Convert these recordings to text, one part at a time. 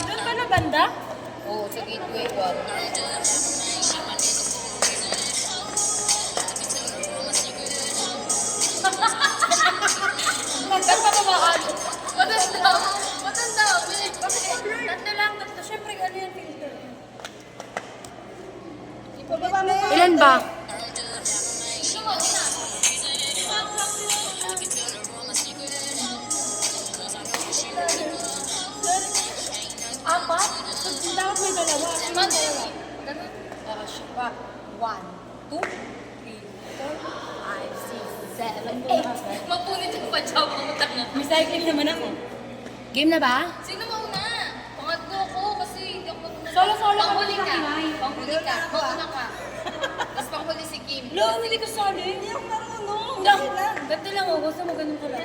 Doon ba na banda? Oo, sa gateway 1. Magdan pa babaan. Matanda! Matanda! Tatlo lang, tatlo. Siyempre, ano yan, filter. Ilan ba? Apat? So, dapat may dalawa. May dalawa. Siya. 1, 2, 3, 4, 5, 6, 7, 8. Mapunit yung pa-job ang utang na. May cycling naman ako. Game na ba? Sino mauna? Pangatlo ako kasi hindi ako marunong. Solo-solo ka Panghuli muna, ka. Kinay. Panghuli ka. Mauna ka. Tapos panghuli si Kim. Lo, hindi ko sali. Hindi ako marunong. Ganito lang ako. Gusto mo ganun ko lang.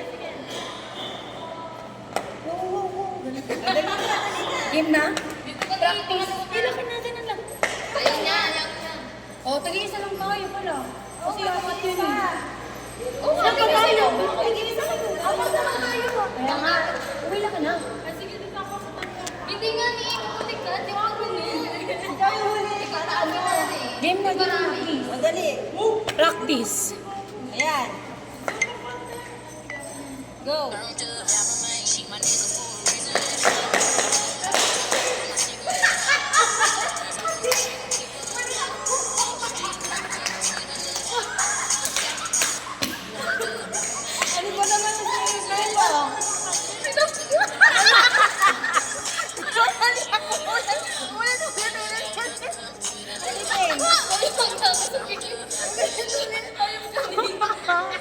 Game na? Dito ka practice. Ilaki natin na lang. Ayaw niya, ayaw niya. O, tag-iisa lang tayo pala. Kasi apat yun eh. Oo, Saan pa tayo? Tag-iisa lang. Apat na lang tayo. Kaya nga. Uwi lang ka na. Sige, dito ako sa tangka. Hindi nga ni, puti ka. Di ako huli. Ikaw yung huli. Ikaw na ano na eh. Game na, game na. Please. Madali. Move. Practice. Ayan. Go. Ano ba naman yung sinasabi mo?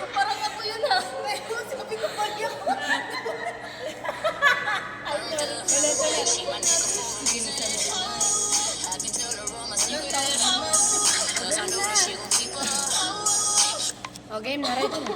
Parang ako yun ha. Sabi ko pa niya. O, game na. Ready na.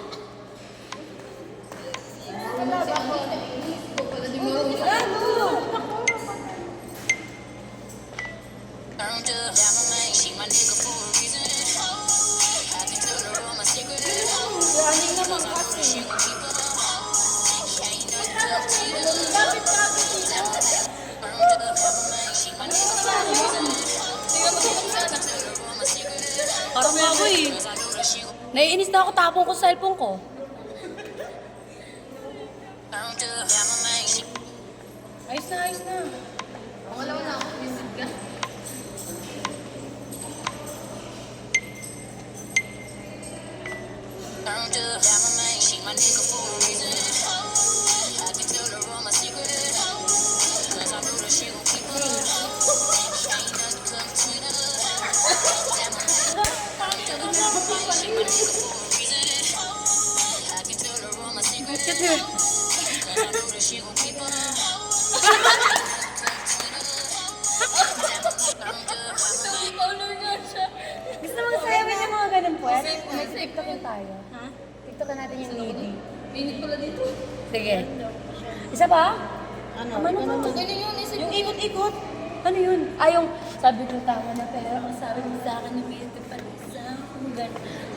Parang ako eh. Naiinis na ako, tapong ko sa cellphone ko. Ayos na, ayos na. Wala na ako. Visit ka. Bakit eh? Color nga siya. Gusto mo sayawin yung mga ganun po? Safe na, safe TikTokin tayo. Ha? TikTokin natin yung lady. Minit pala dito. Sige. Isa pa? Ano? Ano ba? Okay na yun. Isip Yung ikot-ikot. Ano yun? Yung sabi ko tama na pero ang sabi mo sa akin yung beauty pa isa. Ganun.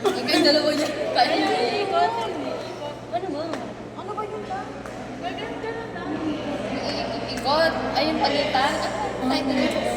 Okay, dalawa niya. Kaya Ayun, niya. ikot. Ano ba? Ano ba yun ba? Ikot. Ayun, palitan. Ay, title.